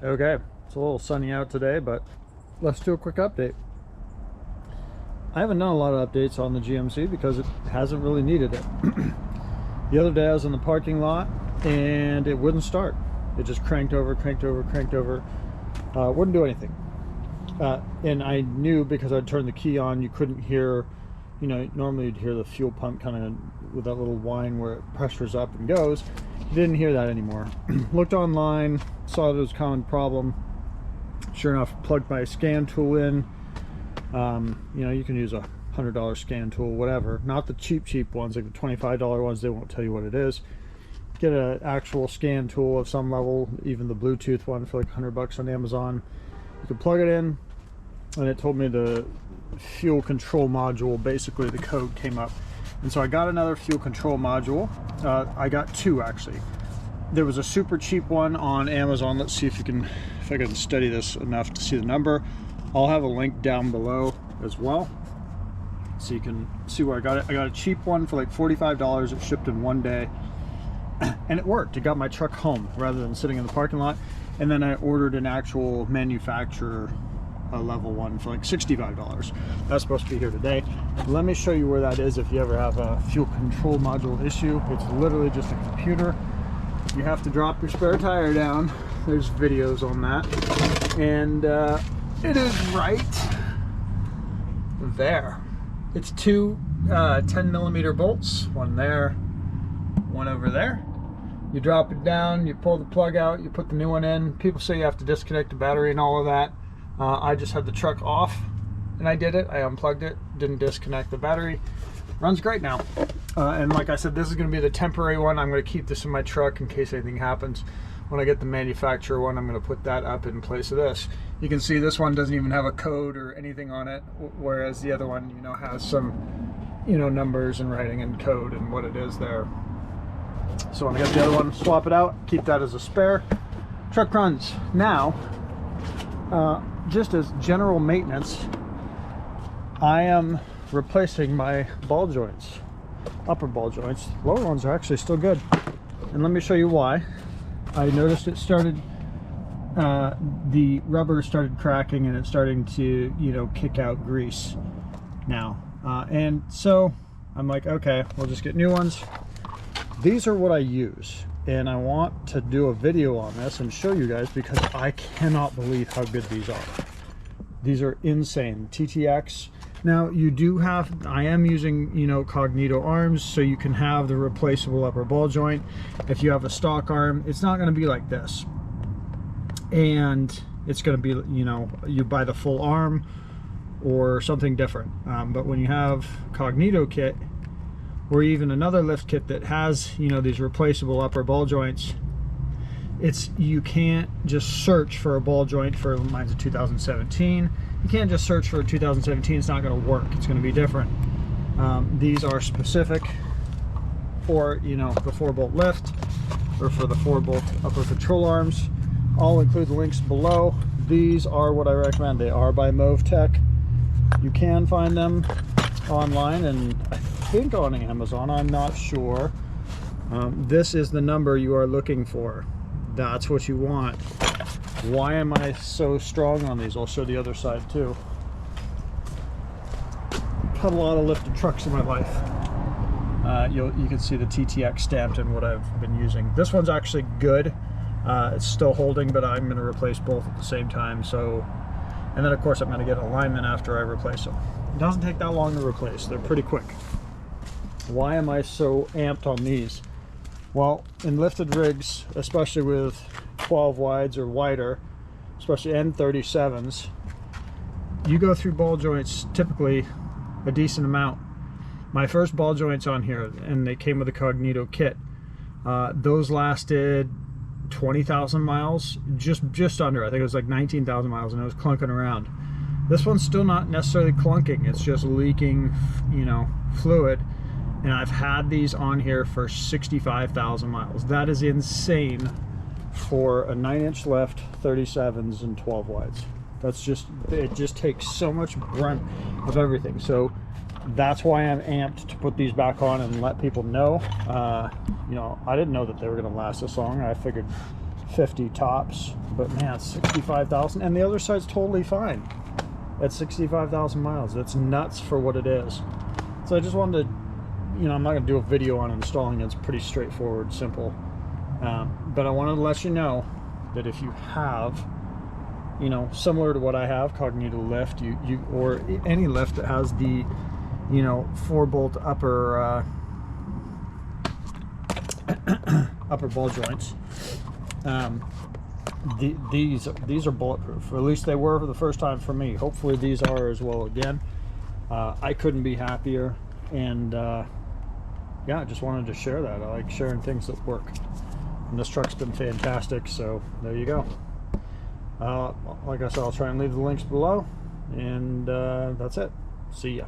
Okay, it's a little sunny out today, but let's do a quick update. I haven't done a lot of updates on the GMC because it hasn't really needed it. The other day I was in the parking lot and it wouldn't start. It just cranked over, wouldn't do anything. And I knew because I'd turned the key on, you couldn't hear, normally you'd hear the fuel pump kind of with that little whine where it pressures up and goes. You didn't hear that anymore. Looked online, saw that it was a common problem. Sure enough, plugged my scan tool in. You can use a $100 scan tool, whatever. Not the cheap ones, like the $25 ones. They won't tell you what it is. Get an actual scan tool of some level, even the Bluetooth one for like $100 on Amazon. You can plug it in, and it told me the fuel control module, basically the code came up. And so I got another fuel control module. I got two actually. There was a super cheap one on Amazon. Let's see if I can study this enough to see the number. I'll have a link down below as well, so you can see where I got it. I got a cheap one for like $45. It shipped in one day, and it worked. It got my truck home rather than sitting in the parking lot. And then I ordered an actual manufacturer level one for like $65. That's supposed to be here today. Let me show you where that is if you ever have a fuel control module issue. It's literally just a computer. You have to drop your spare tire down. There's videos on that, and it is right there. It's two 10mm bolts, one there, one over there. You drop it down, you pull the plug out, you put the new one in. People say you have to disconnect the battery and all of that. I just had the truck off and I did it. I unplugged it, didn't disconnect the battery. Runs great now. And like I said, this is going to be the temporary one. I'm going to keep this in my truck in case anything happens. When I get the manufacturer one, I'm going to put that up in place of this. You can see this one doesn't even have a code or anything on it, whereas the other one, has some, numbers and writing and code and what it is there. So when I get the other one, swap it out, keep that as a spare. Truck runs. Now, just as general maintenance, I am replacing my ball joints, upper ball joints. Lower ones are actually still good, and let me show you why. I noticed it started, the rubber started cracking and it's starting to, kick out grease now. And so I'm like, okay, we'll just get new ones. These are what I use, and I want to do a video on this and show you guys because I cannot believe how good these are. These are insane. TTX. Now you do have, I am using, cognito arms, so you can have the replaceable upper ball joint. If you have a stock arm, it's not going to be like this. And it's going to be, you buy the full arm or something different. But when you have cognito kit, or even another lift kit that has, these replaceable upper ball joints, you can't just search for a ball joint for, mine's a 2017. You can't just search for a 2017, it's not going to work, it's going to be different. These are specific for, the 4-bolt lift, or for the 4-bolt upper control arms. I'll include the links below. These are what I recommend. They are by MoveTech. You can find them online, and I think on Amazon, I'm not sure. This is the number you are looking for. That's what you want. Why am I so strong on these? I'll show the other side too. I've had a lot of lifted trucks in my life. You can see the TTX stamped in what I've been using. This one's actually good. It's still holding, but I'm going to replace both at the same time. So, and then of course I'm going to get alignment after I replace them. It doesn't take that long to replace. They're pretty quick. Why am I so amped on these? Well, in lifted rigs, especially with 12 wides or wider, especially N37s, you go through ball joints typically a decent amount. My first ball joints on here, and they came with a cognito kit, those lasted 20,000 miles, just under. I think it was like 19,000 miles, and it was clunking around. This one's still not necessarily clunking, it's just leaking, fluid. And I've had these on here for 65,000 miles. That is insane for a 9-inch lift, 37s and 12 wides. That's just, it just takes so much brunt of everything. So that's why I'm amped to put these back on and let people know. I didn't know that they were going to last this long. I figured 50 tops, but man, it's 65,000, and the other side's totally fine at 65,000 miles. That's nuts for what it is. So I just wanted to, you know, I'm not going to do a video on installing it. It's pretty straightforward, simple. But I wanted to let you know that if you have, you know, similar to what I have, cognito lift, or any lift that has the, you know, 4-bolt upper upper ball joints, these are bulletproof. Or at least they were for the first time for me. Hopefully these are as well again. I couldn't be happier, and yeah, I just wanted to share that. I like sharing things that work, and this truck's been fantastic. So there you go. Like I said, I'll try and leave the links below, and that's it. See ya.